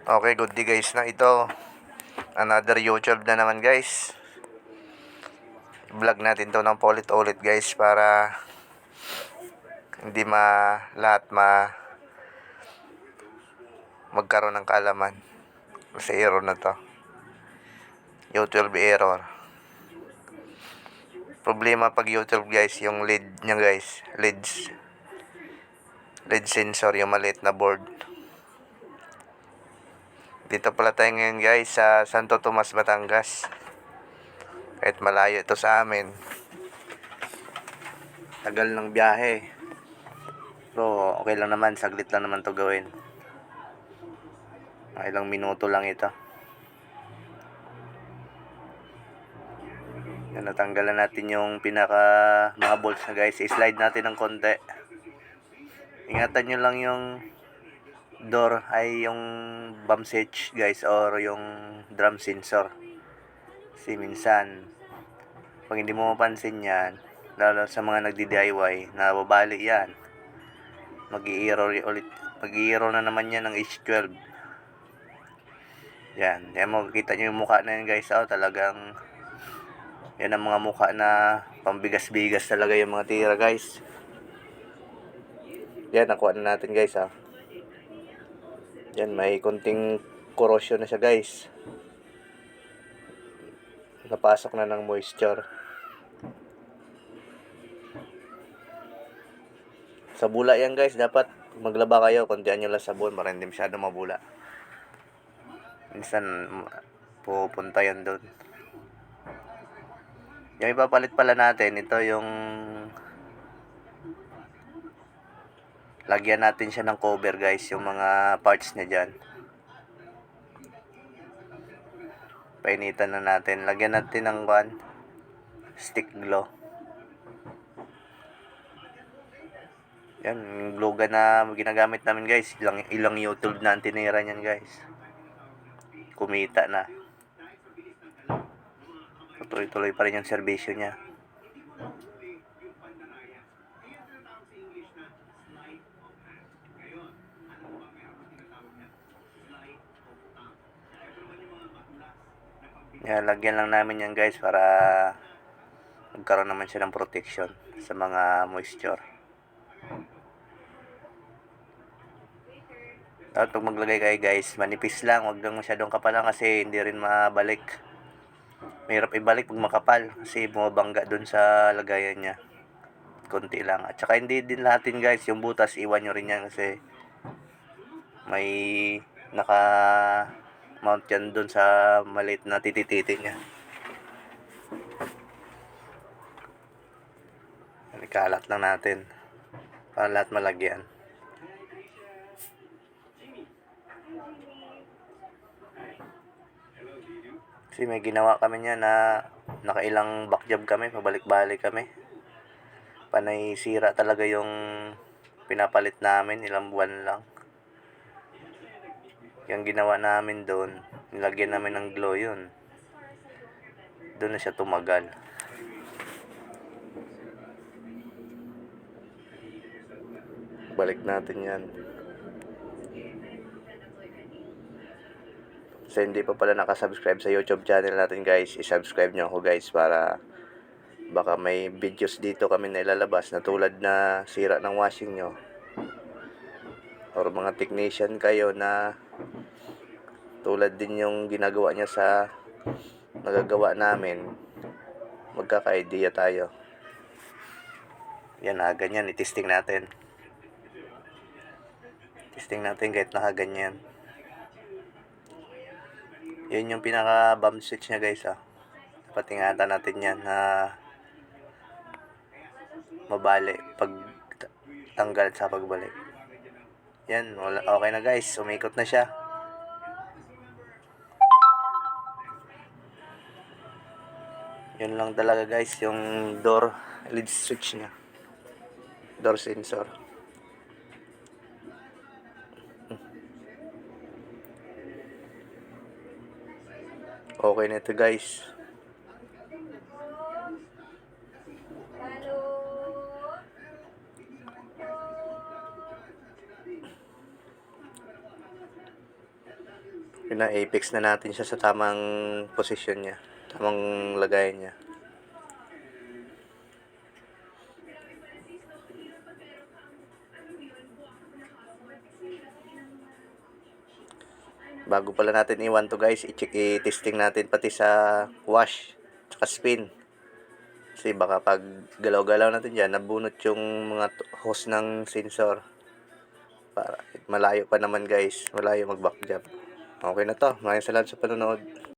Okay, good day guys na ito. Another YouTube na naman guys. Vlog natin to ng paulit-ulit guys para hindi lahat magkaroon ng kaalaman sa error na to. YouTube error. Problema pag YouTube guys, yung lead nya guys, lead sensor, yung maliit na board. Dito pala tayo ngayon guys sa Santo Tomas, Batangas. Kahit malayo ito sa amin. Tagal ng biyahe. Pero okay lang naman, saglit lang naman to gawin. Ilang minuto lang ito. Yan, natanggalan natin yung mga bolts na guys. I-slide natin ng konti. Ingatan nyo lang yung door ay yung bump switch guys, or yung drum sensor. Kasi minsan pag hindi mo mapansin yan, lalo sa mga nagdi-DIY, nababali yan, mag-i-error na naman yan ng H12. Yan makikita nyo yung mukha na yan guys. Talagang yan ang mga mukha na pambigas-bigas talaga yung mga tira guys. Yan, nakuha na natin guys. Yan, may konting corrosion na siya guys. Napasok na ng moisture. Sa bula yan guys, dapat maglaba kayo, kontian nyo lang sabon para hindi masyado mabula. Minsan pupunta yan doon. Yung ipapalit pala natin, ito yung lagyan natin siya ng cover guys, yung mga parts niya dyan. Painitan na natin. Lagyan natin ng stick glue. Yan, yung glue gun na ginagamit namin guys. Ilang YouTube na ang tinira niyan guys. Kumita na. Tuloy-tuloy pa rin yung serbisyo niya. Yan, lagyan lang namin yan guys para magkaroon naman siya ng protection sa mga moisture. At pag maglagay kayo guys, manipis lang, wag lang masyadong kapalan kasi hindi rin mabalik. Mahirap ibalik pag makapal kasi bumabangga dun sa lagayan niya. Konti lang. At saka hindi din lahatin guys, yung butas iwan nyo rin yan kasi may naka mount yan dun sa maliit na tititi niya. Ikalat lang natin para lahat malagyan. Kasi may ginawa kami niya na nakailang backjob kami, pabalik-balik kami. Panay sira talaga yung pinapalit namin, ilang buwan lang. Yung ginawa namin doon, nilagyan namin ng glue yun. Doon na siya tumagal. Balik natin yan. So hindi pa pala nakasubscribe sa YouTube channel natin guys, isubscribe nyo ako guys para baka may videos dito kami na ilalabas na tulad na sira ng washing nyo, or mga technician kayo na tulad din yung ginagawa niya sa nagagawa namin, magkaka-idea tayo. Yan, ganyan, itesting natin. Testing natin kahit nakaganyan. Yun yung pinaka bump switch niya guys. Dapat ingatan natin yan na mabali pag tanggal sa pagbalik. Yan, okay na guys, umikot na siya. Yun lang talaga guys, yung door lead switch niya, door sensor. Okay na ito guys. Pina-apex na natin siya sa tamang posisyon niya, tamang lagayan niya. Bago pala natin iwan to guys, i-testing natin pati sa wash tsaka spin. Kasi baka pag galaw-galaw natin dyan, nabunot yung mga hose ng sensor. Para malayo pa naman guys, malayo mag back jump. Okay na to, maraming salamat sa panonood.